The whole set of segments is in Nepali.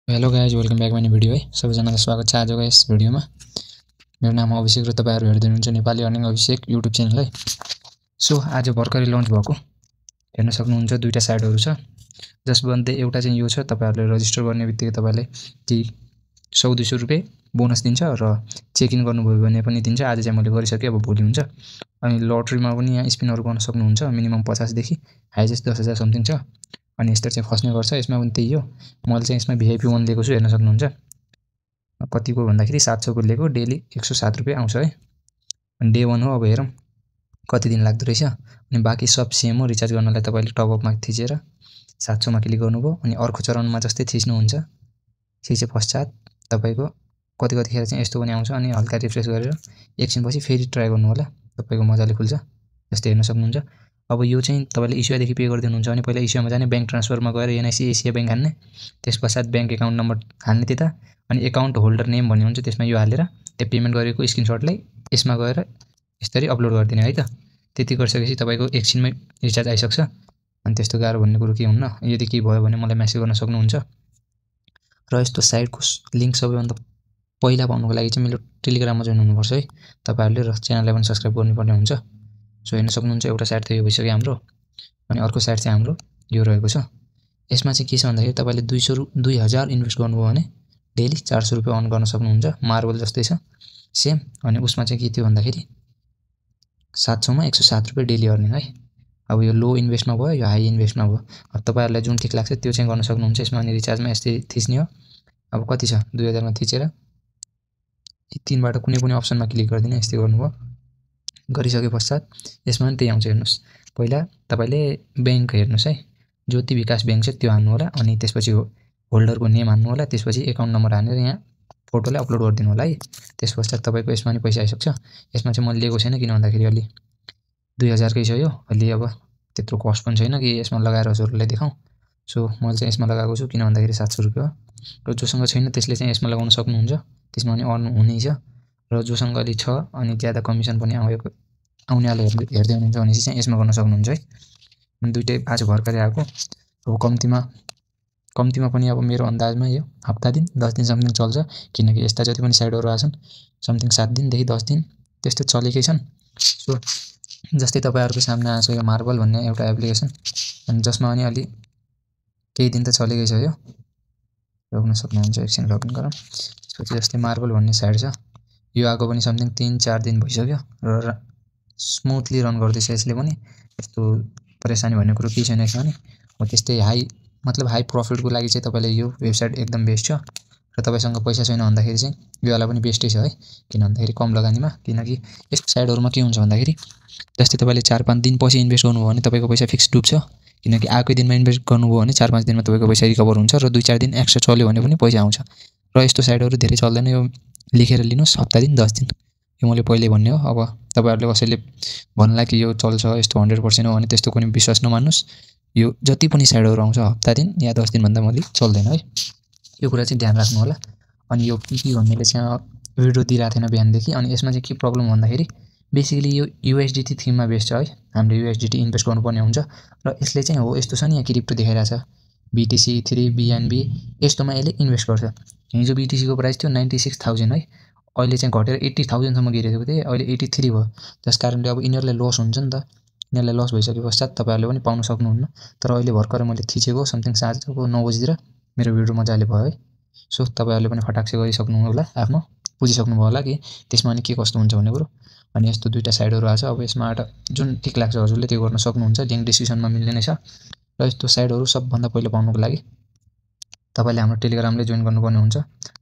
Hello guys, welcome back my video है। सबैजनालाई स्वागत छ आजको यस भिडियोमा। मेरो नाम अभिषेक र तपाईहरु हेर्दै हुनुहुन्छ नेपाली अर्निङ अभिषेक युट्युब च्यानल है। सो आज भर्खरै लन्च भएको हेर्न सक्नुहुन्छ दुईटा साइटहरु छ, जसमध्ये एउटा चाहिँ यो छ। तपाईहरुले रजिस्टर गर्ने बित्तिकै तपाईले कि 100-200 रुपैयाँ बोनस दिन्छ र चेक इन गर्नुभयो भने पनि दिन्छ। आज चाहिँ मैले गरिसके, अब भोलि हुन्छ। अनि लटरीमा पनि यहाँ स्पिनहरु गर्न सक्नुहुन्छ। मिनिमम 50 देखि हाइएस्ट 10,000 समथिङ छ। अनि यस्तो चाहिँ फस्ने गर्छ। यसमा पनि त्यही हो। मैले चाहिँ यसमा VIP 1 लिएको छु, हेर्न सक्नुहुन्छ। कतिको भन्दाखेरि 700 को लिएको, डेली 107 रुपैयाँ आउँछ है। अनि डे 1 हो। अब हेरौँ कति दिन लाग्दो रहेछ। अनि बाँकी सब सेम हो। रिचार्ज गर्नलाई तपाईले टप अपमा थिचेर 700 मा क्लिक गर्नुभयो अनि अर्को चरणमा जस्तै थिच्नुहुन्छ। थिचे पश्चात तपाईको कतिखेर चाहिँ यस्तो पनि आउँछ। अनि हल्का रिफ्रेश गरेर एकछिनपछि फेरि ट्राई गर्नु होला, तपाईको मजाले खुल्छ। जस्तै हेर्न सक्नुहुन्छ। अब यो चाहिँ तपाईले एसियादेखि पे गर्दै हुनुहुन्छ भने पहिला एसियामा जाने, बैंक ट्रान्सफरमा गएर एनआईसी एसिया बैंक हान्ने, त्यसपश्चात बैंक एकाउन्ट नम्बर हान्ने त्यता, अनि एकाउन्ट होल्डर नेम भन्ने हुन्छ, त्यसमा यो हालेर त्यो पेमेन्ट गरेको स्क्रिनशटलाई यसमा गएर यसरी अपलोड गरिदिने है त। त्यति गरिसकेपछि तपाईको एकछिनमै रिचार्ज आइसक्छ। अनि त्यस्तो गाह्रो भन्ने कुरो के हुन्न। यदि केही भयो भने मलाई मेसेज गर्न सक्नुहुन्छ। र यस्तो साइटको लिंक सबैभन्दा पहिला पाउनको लागि चाहिँ मेरो टेलिग्राममा जोइन हुनुपर्छ है तपाईहरुले, र च्यानललाई पनि सब्स्क्राइब गर्नुपर्ने हुन्छ। सो हेर्न सक्नुहुन्छ एउटा साइट त यो भइसक्यो हाम्रो। अनि अर्को साइट चाहिँ हाम्रो यो रहेको छ। यसमा चाहिँ के छ भन्दाखेरि तपाईले 2000 इन्भेस्ट गर्नुभयो भने डेली 400 रुपैयाँ अर्न गर्न सक्नुहुन्छ। मार्बल जस्तै छ सेम। अनि उसमा चाहिँ के थियो भन्दाखेरि 700 मा 107 रुपैयाँ डेली अर्निङ है। अब यो लो इन्भेस्टमा भयो, यो हाई इन्भेस्टमा भयो। अब तपाईहरुलाई जुन ठीक लाग्छ त्यो चाहिँ गर्न सक्नुहुन्छ यसमा। अनि रिचार्जमा यस्तै थिच्ने हो। अब कति छ 2000 मा थिचेर यी तीनबाट कुनै पनि अप्सनमा क्लिक गर्दिने। यस्तै गर्नुभयो। गरिसके पश्चात यसमा पनि त्यही आउँछ। हेर्नुस्, पहिला तपाईले बैंक हेर्नुस् है, ज्योति विकास बैंक छ त्यो हान्नु होला। अनि त्यसपछि होल्डरको नेम हान्नु होला। त्यसपछि एकाउन्ट नम्बर हानेर यहाँ फोटोलाई अपलोड गरिदिनु होला है। त्यसपश्चात तपाईको यसमा नि पैसा आइसक्छ। यसमा चाहिँ मैले लिएको छैन, किन भन्दाखेरि अलि 2000 कै छ यो। अलि अब त्यत्रो कस्ट पनि छैन कि यसमा लगाएर हजुरहरुलाई देखाउँ। सो मैले चाहिँ यसमा लगाएको छु, किन भन्दाखेरि 700 रुपैयाँ हो। र जोसँग छैन त्यसले चाहिँ यसमा लगाउन सक्नुहुन्छ। त्यसमा पनि अर्न हुनेछ। र जोसँग अलि छ अनि ज्यादा कमिसन पनि आउनेवाला हेर्दै हुनुहुन्छ भने चाहिँ यसमा गर्न सक्नुहुन्छ है। अनि दुईटै आज भर्खरै आएको। अब कम्तीमा पनि अब मेरो अन्दाजमा यो हप्ता दिन 10 दिन समथिङ चल्छ, किनकि यस्ता जति पनि साइटहरु आछन् समथिङ 7 दिनदेखि 10 दिन त्यस्तो चलेकै छन्। सो जस्तै तपाईहरुको सामने आछ यो मार्बल भन्ने एउटा एप्लिकेसन, अनि जसमा पनि अलि केही दिन त चलेकै छ यो। रोक्न सक्नुहुन्छ। एकछिन लगइन गरौँ। त्यसपछि जस्तै मार्बल भन्ने साइट छ, यो आएको पनि समथिङ 3-4 दिन भइसक्यो र स्मुथली रन गर्दैछ यसले पनि। यस्तो परेशानी भन्ने कुरो केही छैन यसमा नि। हो त्यस्तै हाई प्रफिटको लागि चाहिँ तपाईले यो वेबसाइट एकदम बेस्ट छ। र तपाईसँग पैसा छैन भन्दाखेरि चाहिँ यो वाला पनि बेस्टै छ है, किन भन्दाखेरि कम लगानीमा। किनकि यस्तो साइटहरुमा के हुन्छ भन्दाखेरि जस्तै तपाईले 4-5 दिन पछि इन्भेस्ट गर्नुभयो भने तपाईको पैसा फिक्स डुब्छ। किनकि आएकै दिनमा इन्भेस्ट गर्नुभयो भने 4-5 दिनमा तपाईको पैसा रिकभर हुन्छ, र 2-4 दिन एक्स्ट्रा चल्यो भने पनि पैसा आउँछ। र यस्तो साइटहरु धेरै चल्दैन। यो लेखेर लिनुस्, हप्ता दिन 10 दिन। यो मैले पहिले भन्ने हो। अब तपाईहरुले कसैले भन्ला कि यो चल्छ यस्तो 100% हो भने त्यस्तो कुनै विश्वास नमान्नुस्। यो जति पनि साइटहरु आउँछ हप्ता दिन या 10 दिन भन्दा बढी चल्दैन है। यो कुरा चाहिँ ध्यान राख्नु होला। अनि यो पिपी भन्नेले चाहिँ भिडियो दिइराको थिएन बिहानदेखि। अनि यसमा चाहिँ के प्रब्लम भन्दाखेरि बेसिकली यो USDT थीममा बेस्ड छ है। हामीले USDT इन्भेस्ट गर्नुपर्ने हुन्छ। र यसले चाहिँ हो यस्तो छ नि, यहाँ क्रिप्टो देखाइरहेछ BTC Ethereum BNB, यस्तोमा यसले इन्भेस्ट गर्छ। हिजो BTC को प्राइस थियो 96,000 है। अहिले चाहिँ घटेर 80,000 सम्म गिरेको थियो। अहिले 83 भयो। त्यसकारणले अब यिनीहरुले लस हुन्छ नि त। यिनीहरुले लस भइसके पश्चात तपाईहरुले पनि पाउन सक्नुहुन्न। तर अहिले भर्खरै मैले थिचेको समथिङ साँझको 9 बजेतिर मेरो भिडियो मजाले भयो है। सो तपाईहरुले पनि फटाक्से गरिसक्नु होला, आफ्नो बुझिसक्नुभयो होला कि त्यसमा नि के कस्तो हुन्छ भन्ने कुरो। अनि यस्तो दुईटा साइटहरु आछ। अब यसमाबाट जुन ठीक लाग्छ हजुरले त्यो गर्न सक्नुहुन्छ। लिंक डिस्क्रिप्सनमा मिल्ने नै छ। र यस्तो साइटहरु सबभन्दा पहिला पाउनको लागि तपाईले हाम्रो टेलिग्रामले जोइन गर्नुपर्ने हुन्छ,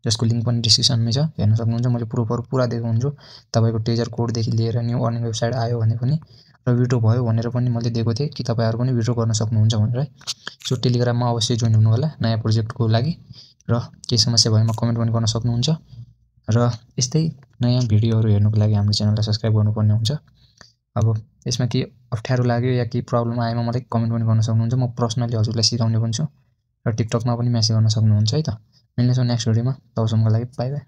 जसको लिंक पनि डिस्क्रिप्सनमै छ। हेर्न सक्नुहुन्छ। मैले प्रुफहरु पुरा देखाउँछु। तपाईको टेजर कोडदेखि लिएर न्यू अर्निङ वेबसाइट आयो भने पनि, र भिडियो भयो भनेर पनि मैले दिएको थिएँ कि तपाईहरु पनि भिडियो गर्न सक्नुहुन्छ भनेर है। सो टेलिग्राममा अवश्य जोइन हुनु होला नयाँ प्रोजेक्टको लागि। र केही समस्या भएमा कमेन्ट पनि गर्न सक्नुहुन्छ। र यस्तै नयाँ भिडियोहरु हेर्नुको लागि हाम्रो च्यानललाई सब्स्क्राइब गर्नुपर्ने हुन्छ। अब यसमा के अप्ठ्यारो लाग्यो या के प्रब्लम आएमा मलाई कमेन्ट पनि गर्न सक्नुहुन्छ। म पर्सनली हजुरलाई सिकाउने पनि छु। र टिकटकमा पनि मेसेज गर्न सक्नुहुन्छ है त। मिल्नेछौँ नेक्स्ट भिडियोमा। तबसम्मको लागि बाइ बाइ।